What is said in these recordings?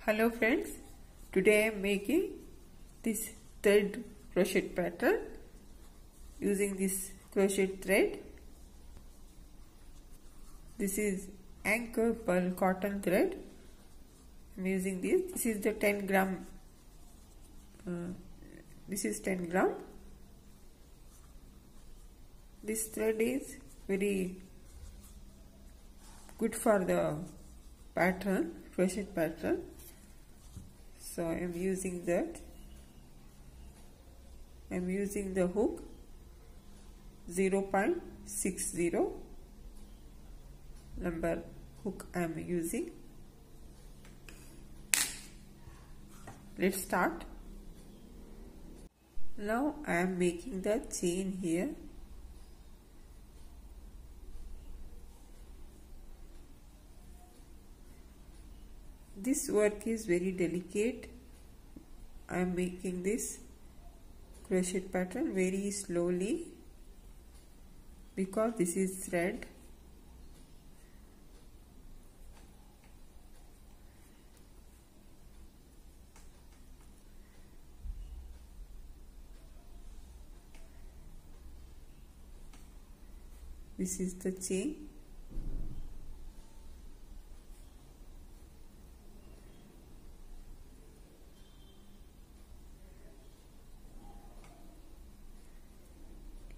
Hello friends, today I am making this thread crochet pattern using this crochet thread. This is Anchor Pearl cotton thread. I am using this. This is the 10 gram. This is 10 gram. This thread is very good for the pattern, crochet pattern. So I am using that. I am using the hook 0.60 number hook I am using. Let's start. Now I am making the chain here. This work is very delicate. I am making this crochet pattern very slowly because this is thread. This is the chain.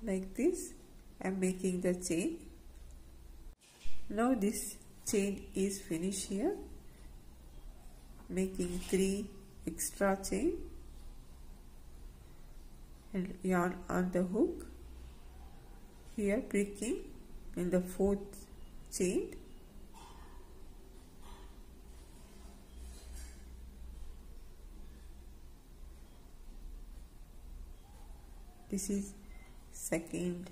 Like this, I am making the chain. Now this chain is finished here. Making 3 extra chain and yarn on the hook. Here pricking in the 4th chain. This is second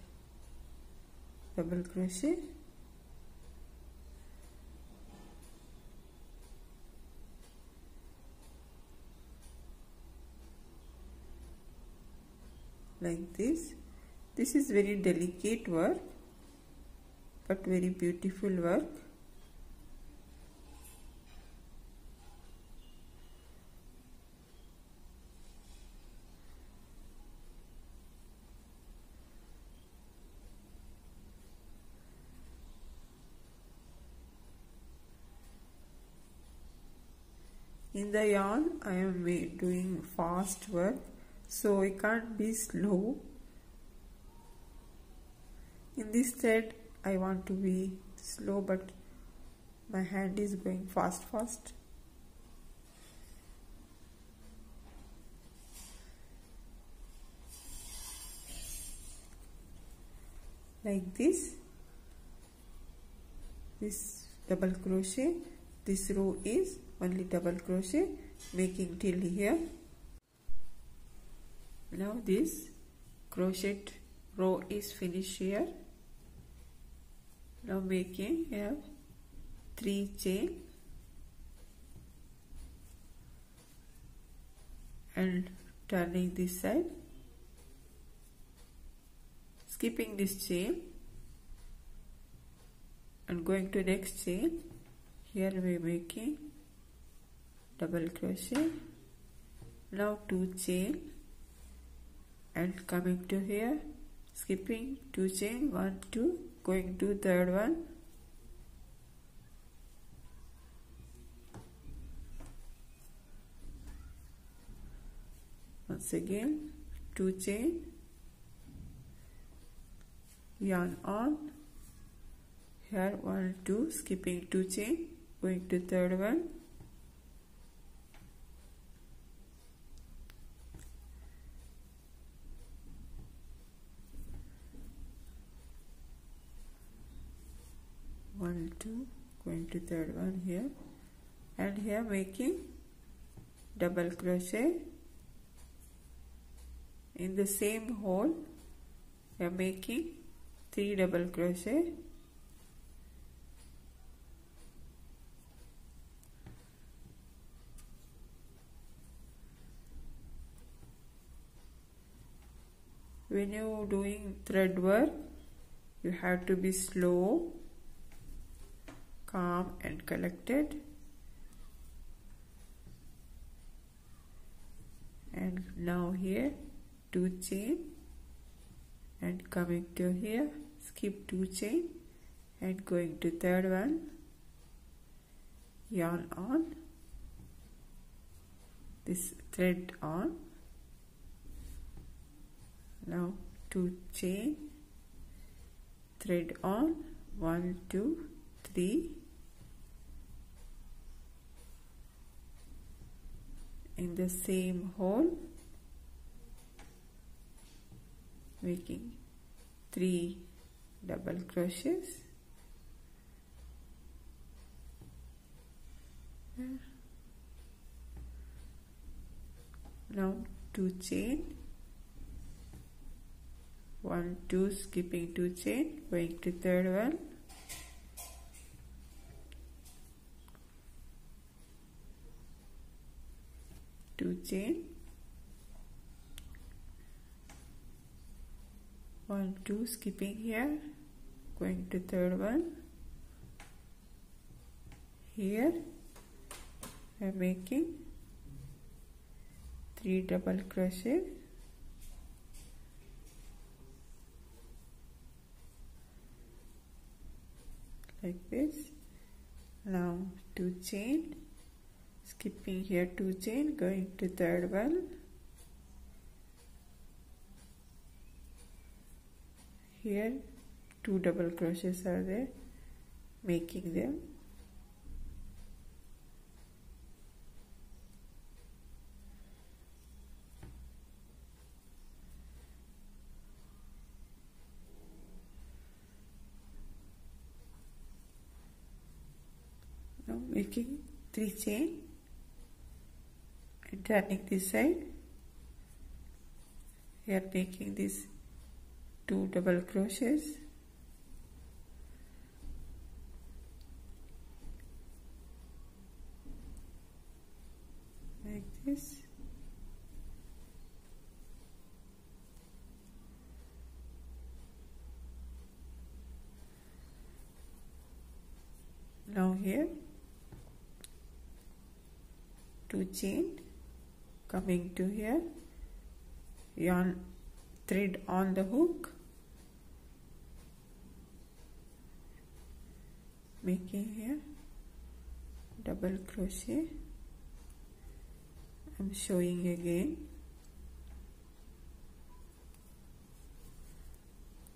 double crochet, like this. This is very delicate work but very beautiful work. In the yarn I am doing fast work, so I can't be slow. In this thread I want to be slow, but my hand is going fast. Like this. This double crochet, this row is only double crochet, making till here. Now this crochet row is finished here. Now making here 3 chain and turning this side, skipping this chain and going to next chain. Here we are making double crochet. Now 2 chain and coming to here, skipping 2 chain, 1 2, going to third one, once again 2 chain, yarn on, here 1 2, skipping 2 chain, going to third one, one two, going to third one here, and here making double crochet in the same hole. We are making 3 double crochet. When you are doing thread work, you have to be slow, calm and collected. Now here 2 chain and coming to here, skip 2 chain and going to third one, yarn on, this thread on. Now 2 chain, thread on, 1 2 3, in the same hole, making 3 double crochets. Now 2 chain, 1 2, skipping 2 chain, going to third one, two chain, 1 2, skipping here, going to third one. Here I am making 3 double crochet, like this. Now 2 chain, skipping here 2 chain, going to third one. Here 2 double crochets are there, making them. Now making 3 chain and turning this side. Here making this 2 double crochets, like this. Now here 2 chain, coming to here, yarn, thread on the hook, making here double crochet. I'm showing again,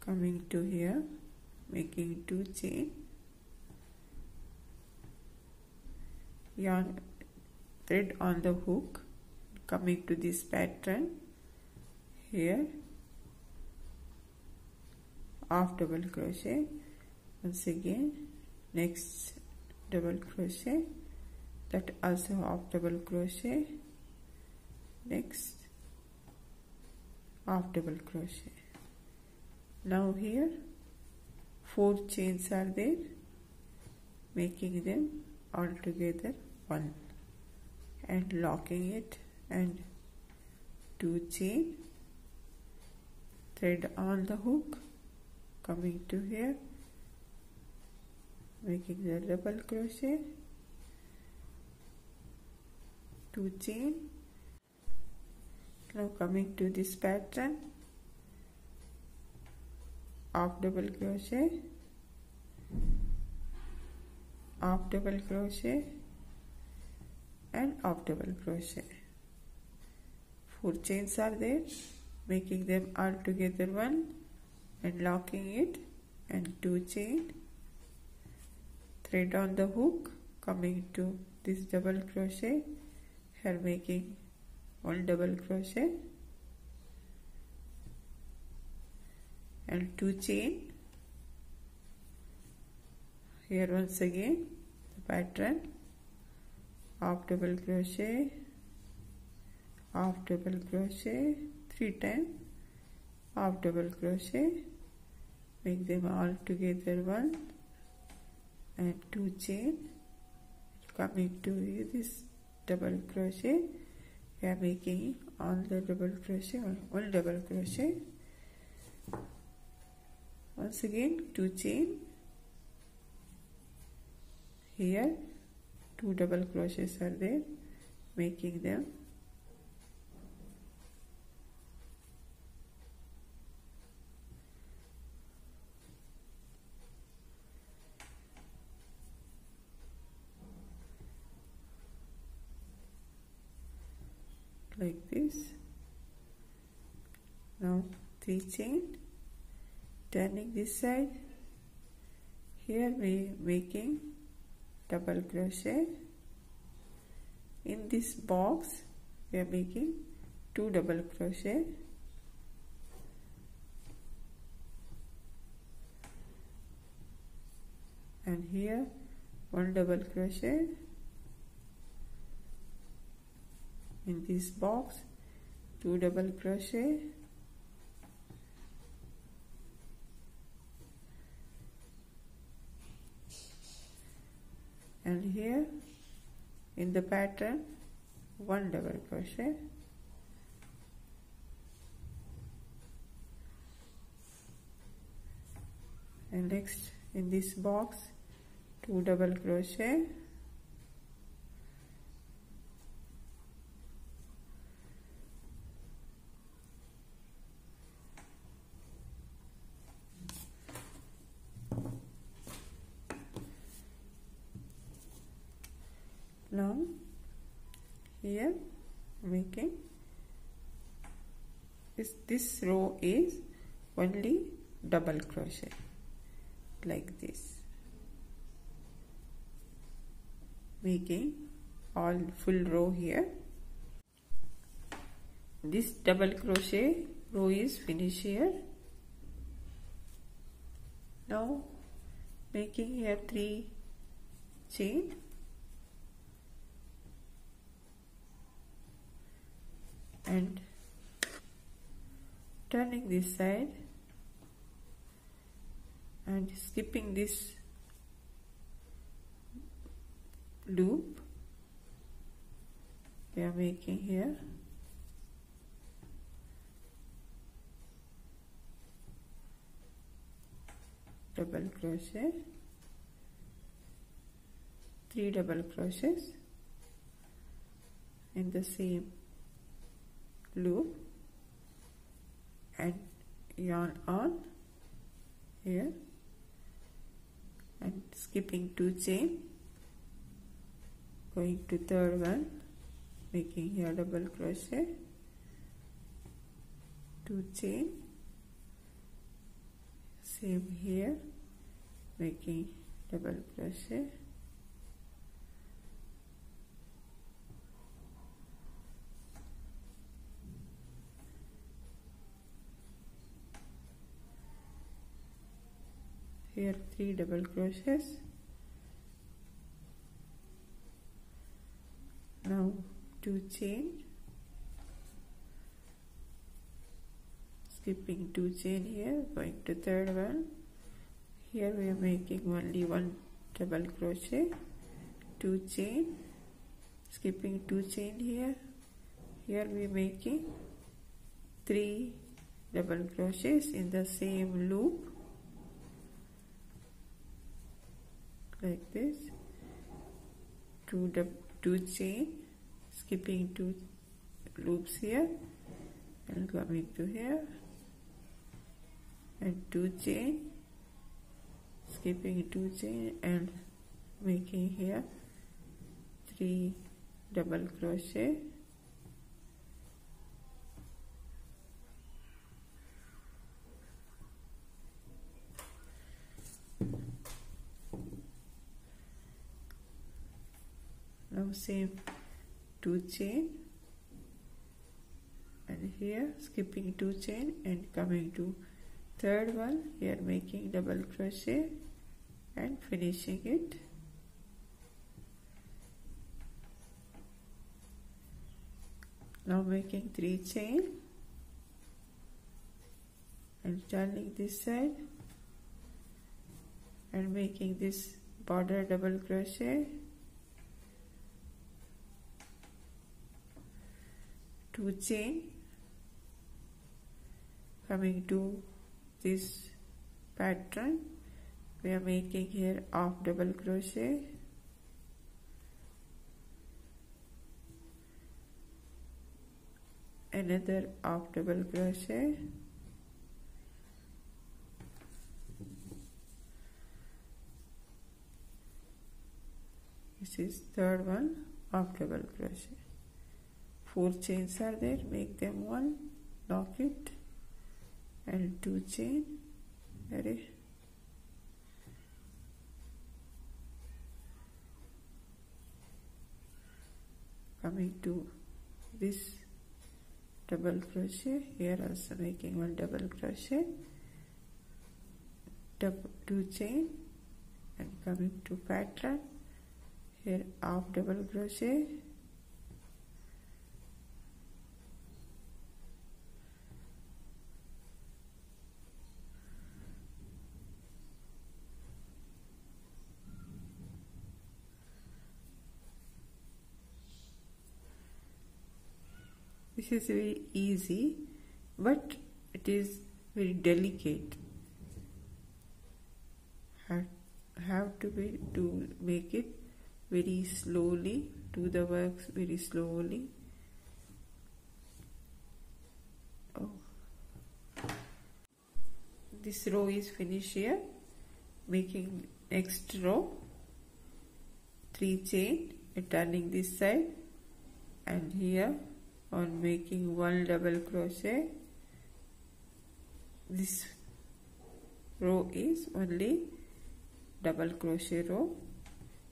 coming to here, making 2 chain, yarn, thread on the hook, coming to this pattern here, half double crochet, once again next double crochet, that also half double crochet, next half double crochet. Now here 4 chains are there, making them all together 1 and locking it, and 2 chain, thread on the hook, coming to here, making the double crochet, 2 chain. Now coming to this pattern, half double crochet, half double crochet and half double crochet. 4 chains are there, making them all together 1 and locking it, and 2 chain, thread on the hook, coming to this double crochet, here making 1 double crochet and 2 chain. Here once again the pattern, half double crochet, half double crochet, 3 times, half double crochet, make them all together 1 and 2 chain, coming to this double crochet, we are making on the double crochet 1 double crochet, once again 2 chain, here 2 double crochets are there, making them like this. Now 3 chain, turning this side. Here we making double crochet. In this box we are making 2 double crochet, and here 1 double crochet. In this box 2 double crochet, and here in the pattern 1 double crochet, and next in this box 2 double crochet, now here making this row is only double crochet like this, making all full row here. This double crochet row is finished here. Now making here 3 chain, and turning this side and skipping this loop. We are making here double crochet, 3 double crochets in the same loop, and yarn on here and skipping 2 chain, going to 3rd one, making here double crochet, 2 chain, same here, making double crochet, here 3 double crochets. Now 2 chain, skipping 2 chain here, going to 3rd one. Here we are making only 1 double crochet, 2 chain, skipping 2 chain here. Here we are making 3 double crochets in the same loop like this, 2 chain, skipping 2 loops here and coming to here, and 2 chain, skipping 2 chain and making here 3 double crochet, now same 2 chain, and here skipping 2 chain and coming to 3rd one, here making double crochet and finishing it. Now making 3 chain and turning this side and making this border double crochet, 2 chain, coming to this pattern we are making here half double crochet, another half double crochet, this is 3rd one, half double crochet, 4 chains are there, make them 1, lock it, and 2 chain, ready. Coming to this double crochet, here also making 1 double crochet, 2 chain, and coming to pattern, here half double crochet, this is very easy, but it is very delicate. Have to make it very slowly, do the works very slowly. Oh, this row is finished here. Making next row, 3 chain, turning this side, and here on making 1 double crochet. This row is only double crochet row.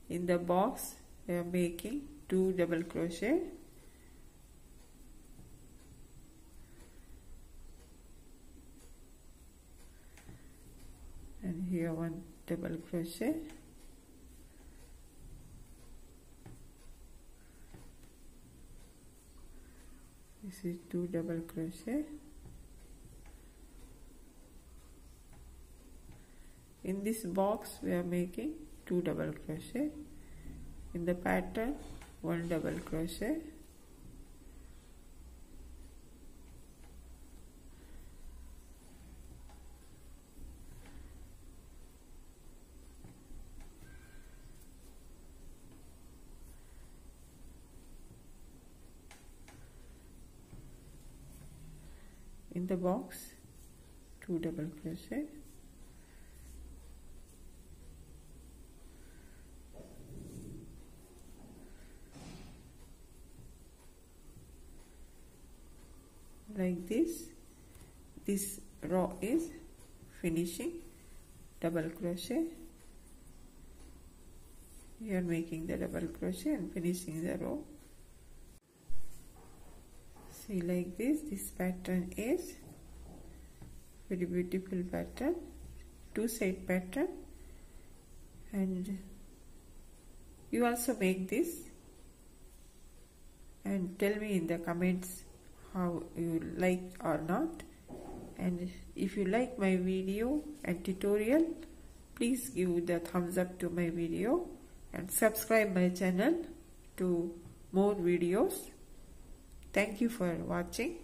In the box we are making 2 double crochet, and here 1 double crochet, this is 2 double crochet. In this box we are making 2 double crochet. In the pattern 1 double crochet, in the box 2 double crochet, like this row is finishing double crochet. We are making the double crochet and finishing the row. See, like this pattern is very beautiful pattern, 2 side pattern, and you also make this and tell me in the comments how you like or not. And if you like my video and tutorial, please give the thumbs up to my video and subscribe my channel to more videos. Thank you for watching.